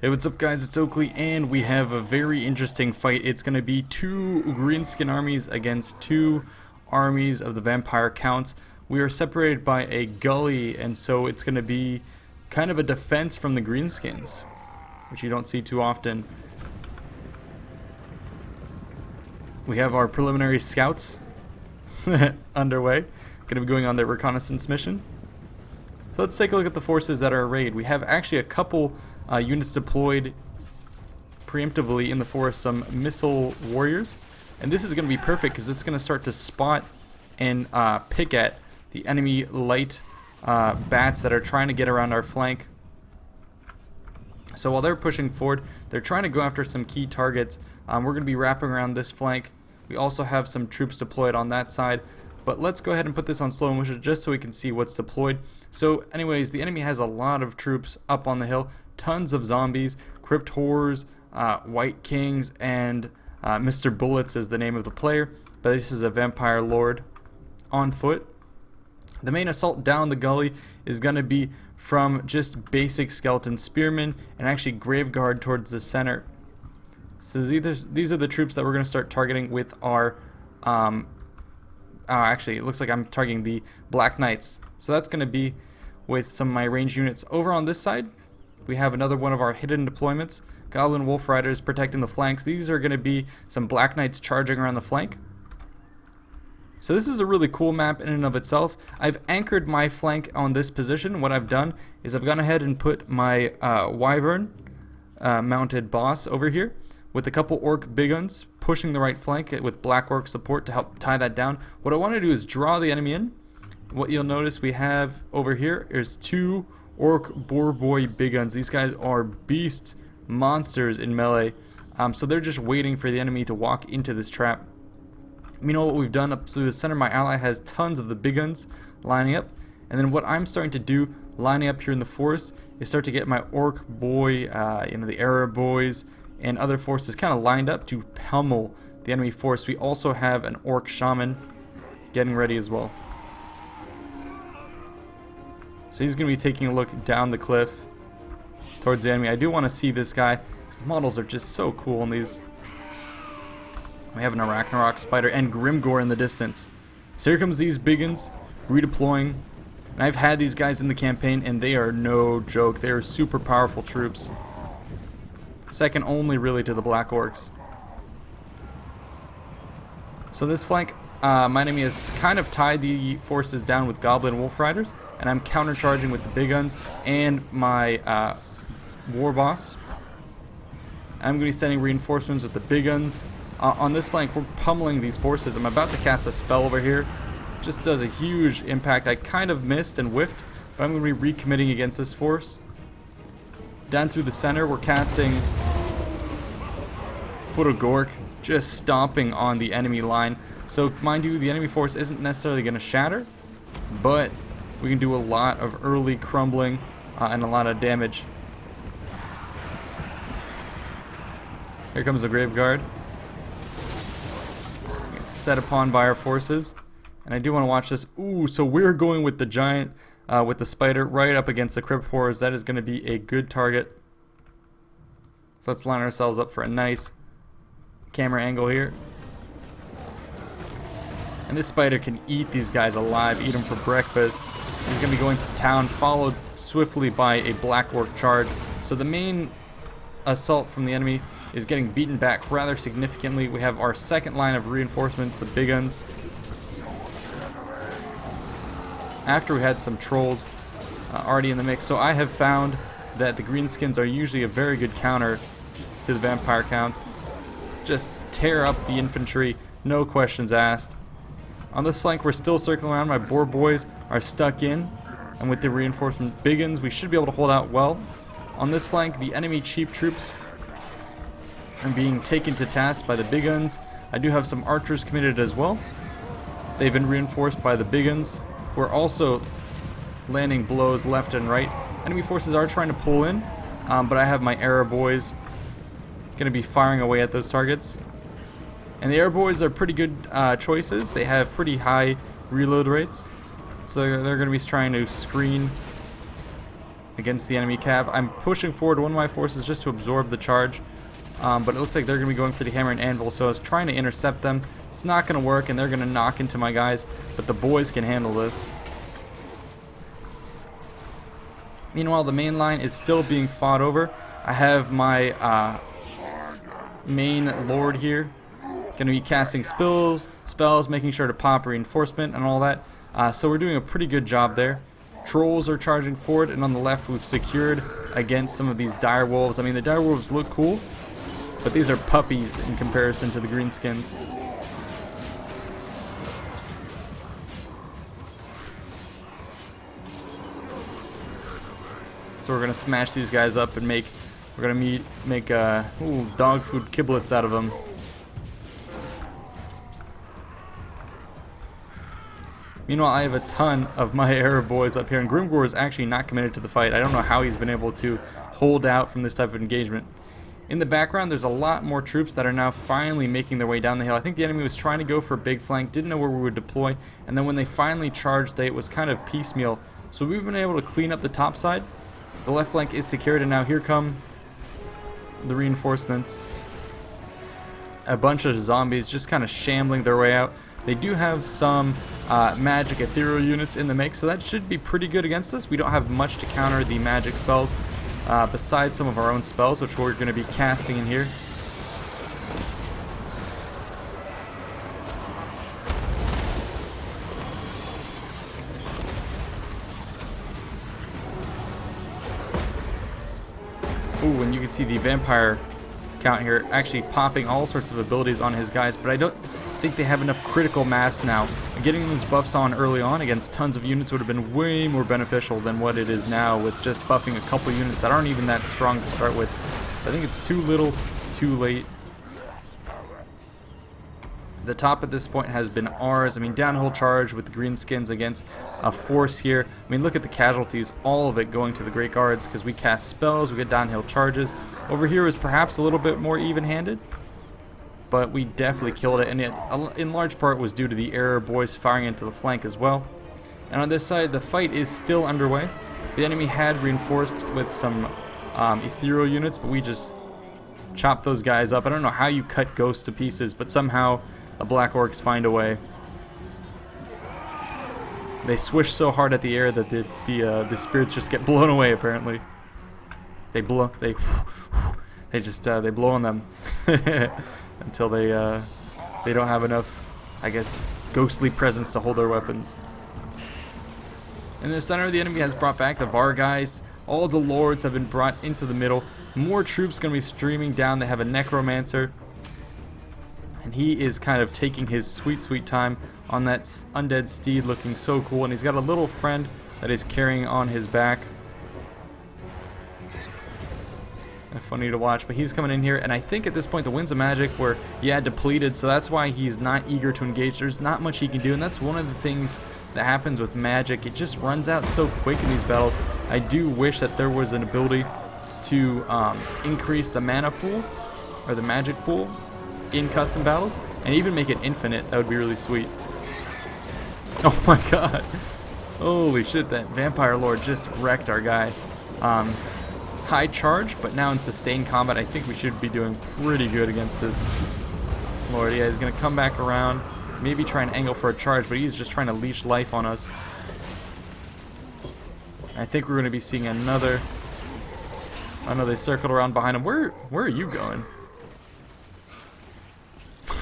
Hey, what's up guys, it's Oakley, and we have a very interesting fight. It's going to be two Grrenskin armies against two armies of the Vampire Counts. We are separated by a gully, and so it's going to be kind of a defense from the Greenskins, which you don't see too often. We have our preliminary scouts underway, going to be going on their reconnaissance mission. So let's take a look at the forces that are arrayed. We have actually a couple units deployed preemptively in the forest, some missile warriors, and this is going to be perfect because it's going to start to spot and pick at the enemy light bats that are trying to get around our flank. So while they're pushing forward, they're trying to go after some key targets. We're going to be wrapping around this flank. We also have some troops deployed on that side, but let's go ahead and put this on slow motion just so we can see what's deployed. So anyways, the enemy has a lot of troops up on the hill, tons of zombies, crypt horrors, white kings, and Mr. Bullets is the name of the player, but this is a vampire lord on foot. The main assault down the gully is going to be from just basic skeleton spearmen and actually grave guard towards the center. So these are the troops that we're going to start targeting with our actually it looks like I'm targeting the Black Knights, so that's going to be with some of my ranged units. Over on this side we have another one of our hidden deployments, Goblin Wolf Riders protecting the flanks. These are going to be some Black Knights charging around the flank. So this is a really cool map in and of itself. I've anchored my flank on this position. What I've done is I've gone ahead and put my Wyvern mounted boss over here with a couple Orc big guns pushing the right flank with Black Orc support to help tie that down. What I want to do is draw the enemy in. What you'll notice we have over here is two Orc Boar Boy big guns. These guys are beast monsters in melee, so they're just waiting for the enemy to walk into this trap. You know what we've done up through the center, my ally has tons of the big guns lining up, and then what I'm starting to do lining up here in the forest is start to get my Orc Boy, the Arab Boys and other forces kind of lined up to pummel the enemy force. We also have an Orc Shaman getting ready as well. So he's going to be taking a look down the cliff towards the enemy. I do want to see this guy because the models are just so cool in these. We have an Arachnarok Spider and Grimgore in the distance. So here comes these biggins redeploying. And I've had these guys in the campaign and they are no joke. They are super powerful troops. Second only really to the Black Orcs. So this flank, my enemy has kind of tied the forces down with Goblin Wolf Riders, and I'm countercharging with the big guns and my war boss. I'm going to be sending reinforcements with the big guns. On this flank, we're pummeling these forces. I'm about to cast a spell over here. Just does a huge impact. I kind of missed and whiffed, but I'm going to be recommitting against this force. Down through the center, we're casting Foot of Gork, just stomping on the enemy line. So mind you, the enemy force isn't necessarily going to shatter, but we can do a lot of early crumbling and a lot of damage. Here comes the Grave Guard. It's set upon by our forces, and I do want to watch this. Ooh, so we're going with the giant, with the spider right up against the crypt horrors. That is going to be a good target. So let's line ourselves up for a nice camera angle here. And this spider can eat these guys alive, eat them for breakfast. He's going to be going to town, followed swiftly by a Black Orc charge. So the main assault from the enemy is getting beaten back rather significantly. We have our second line of reinforcements, the big guns. After we had some trolls already in the mix. So I have found that the Greenskins are usually a very good counter to the Vampire Counts. Just tear up the infantry, no questions asked. On this flank, we're still circling around. My Boar Boys are stuck in, and with the reinforcement biggins, we should be able to hold out well. On this flank, the enemy cheap troops are being taken to task by the big guns. I do have some archers committed as well. They've been reinforced by the big guns. We're also landing blows left and right. Enemy forces are trying to pull in, but I have my Arab Boys going to be firing away at those targets. And the Arab Boys are pretty good choices. They have pretty high reload rates, so they're going to be trying to screen against the enemy cav. I'm pushing forward one of my forces just to absorb the charge, but it looks like they're going to be going for the hammer and anvil, so I was trying to intercept them. It's not going to work, and they're going to knock into my guys, but the boys can handle this. Meanwhile, the main line is still being fought over. I have my main lord here, going to be casting spells, making sure to pop reinforcement and all that. So we're doing a pretty good job there. Trolls are charging forward, and on the left we've secured against some of these dire wolves. I mean, the dire wolves look cool, but these are puppies in comparison to the greenskins. So we're gonna smash these guys up and make dog food kiblets out of them. Meanwhile, I have a ton of my Arab boys up here, and Grimgor is actually not committed to the fight. I don't know how he's been able to hold out from this type of engagement. In the background, there's a lot more troops that are now finally making their way down the hill. I think the enemy was trying to go for a big flank, didn't know where we would deploy, and then when they finally charged, it was kind of piecemeal. So we've been able to clean up the top side. The left flank is secured, and now here come the reinforcements. A bunch of zombies just kind of shambling their way out. They do have some magic ethereal units in the mix, so that should be pretty good against us. We don't have much to counter the magic spells besides some of our own spells, which we're going to be casting in here. Ooh, and you can see the vampire count here actually popping all sorts of abilities on his guys, but I don't think they have enough critical mass now. Getting those buffs on early on against tons of units would have been way more beneficial than what it is now with just buffing a couple units that aren't even that strong to start with. So I think it's too little, too late. The top at this point has been ours. I mean, downhill charge with the greenskins against a force here. I mean, look at the casualties, all of it going to the Great Guards because we cast spells, we get downhill charges. Over here was perhaps a little bit more even-handed, but we definitely killed it, and it in large part was due to the Arab boys firing into the flank as well. And on this side, the fight is still underway. The enemy had reinforced with some ethereal units, but we just chopped those guys up. I don't know how you cut ghosts to pieces, but somehow the Black Orcs find a way. They swish so hard at the air that the spirits just get blown away. Apparently, they blow on them until they don't have enough, I guess, ghostly presence to hold their weapons. In the center, the enemy has brought back the Var guys. All the lords have been brought into the middle. More troops going to be streaming down. They have a necromancer, and he is kind of taking his sweet time on that undead steed, looking so cool. And he's got a little friend that is carrying on his back. Funny to watch, but he's coming in here, and I think at this point the winds of magic were depleted, so that's why he's not eager to engage. There's not much he can do, and that's one of the things that happens with magic. It just runs out so quick in these battles. I do wish that there was an ability to increase the mana pool or the magic pool in custom battles, and even make it infinite. That would be really sweet. Oh my god, holy shit, that vampire lord just wrecked our guy. High charge, but now in sustained combat, I think we should be doing pretty good against this lord. Yeah, he's going to come back around, maybe try and angle for a charge, but he's just trying to leech life on us. I think we're going to be seeing another circle around behind him. Where are you going?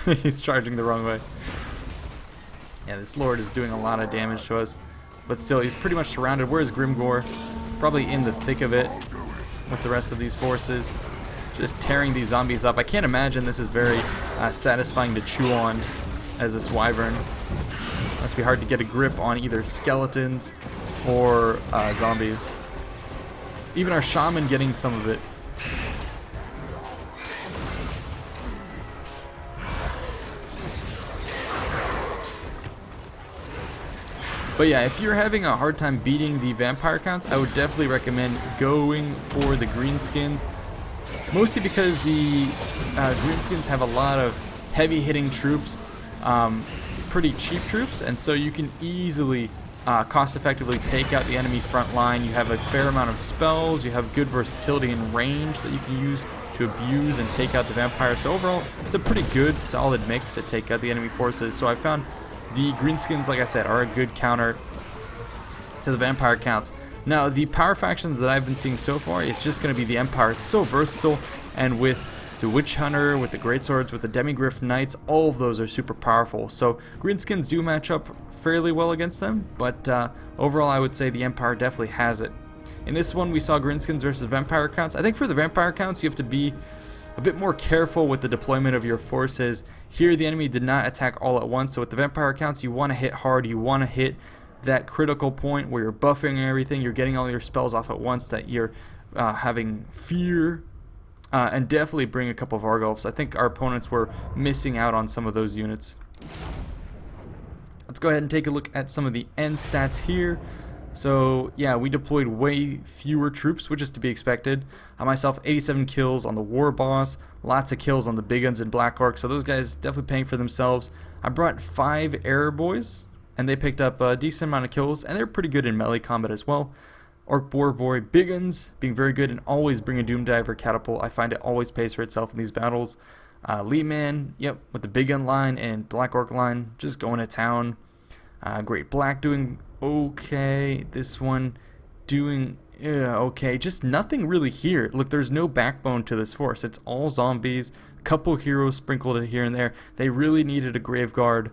He's charging the wrong way. Yeah, this lord is doing a lot of damage to us, but still, he's pretty much surrounded. Where's Grimgor? Probably in the thick of it with the rest of these forces, just tearing these zombies up. I can't imagine this is very satisfying to chew on as this wyvern. Must be hard to get a grip on either skeletons or zombies. Even our shaman getting some of it. But yeah, if you're having a hard time beating the vampire counts, I would definitely recommend going for the greenskins. Mostly because the greenskins have a lot of heavy hitting troops, pretty cheap troops, and so you can easily cost effectively take out the enemy front line. You have a fair amount of spells, you have good versatility and range that you can use to abuse and take out the vampire. So overall, it's a pretty good, solid mix to take out the enemy forces. So I found the greenskins, like I said, are a good counter to the vampire counts. Now, the power factions that I've been seeing so far is just going to be the Empire. It's so versatile, and with the Witch Hunter, with the Greatswords, with the Demigryph Knights, all of those are super powerful. So greenskins do match up fairly well against them, but overall I would say the Empire definitely has it. In this one we saw greenskins versus vampire counts. I think for the vampire counts you have to be a bit more careful with the deployment of your forces. Here the enemy did not attack all at once, so with the vampire counts you want to hit hard, you want to hit that critical point where you're buffing everything, you're getting all your spells off at once, that you're having fear, and definitely bring a couple of Vargulfs. I think our opponents were missing out on some of those units. Let's go ahead and take a look at some of the end stats here. So yeah, we deployed way fewer troops, which is to be expected. I myself 87 kills on the war boss, lots of kills on the big guns and black orc, so those guys definitely paying for themselves. I brought 5 error boys, and they picked up a decent amount of kills, and they're pretty good in melee combat as well. Orc Boar Boy Big Guns being very good, and always bring a Doom Diver Catapult. I find it always pays for itself in these battles. Lead Man, yep, with the Big Gun line and Black Orc line, just going to town. Great Black doing okay. This one doing okay. Just nothing really here. Look, there's no backbone to this force. It's all zombies. Couple heroes sprinkled in here and there. They really needed a Graveguard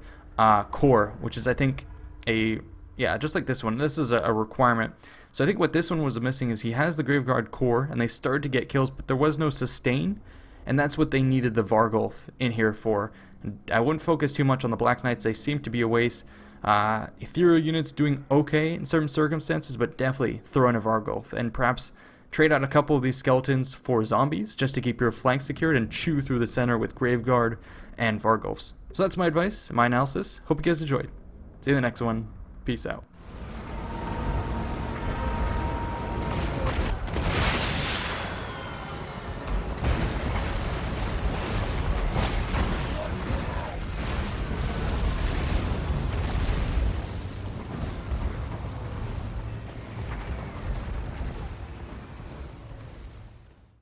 core, which is I think just like this one. This is a requirement. So I think what this one was missing is he has the Graveguard core, and they started to get kills, but there was no sustain, and that's what they needed the Vargulf in here for. And I wouldn't focus too much on the Black Knights. They seem to be a waste. Ethereal units doing okay in certain circumstances, but definitely throw in a Vargulf, and perhaps trade out a couple of these skeletons for zombies just to keep your flank secured, and chew through the center with Graveguard and Vargulfs. So that's my advice, my analysis. Hope you guys enjoyed. See you in the next one. Peace out.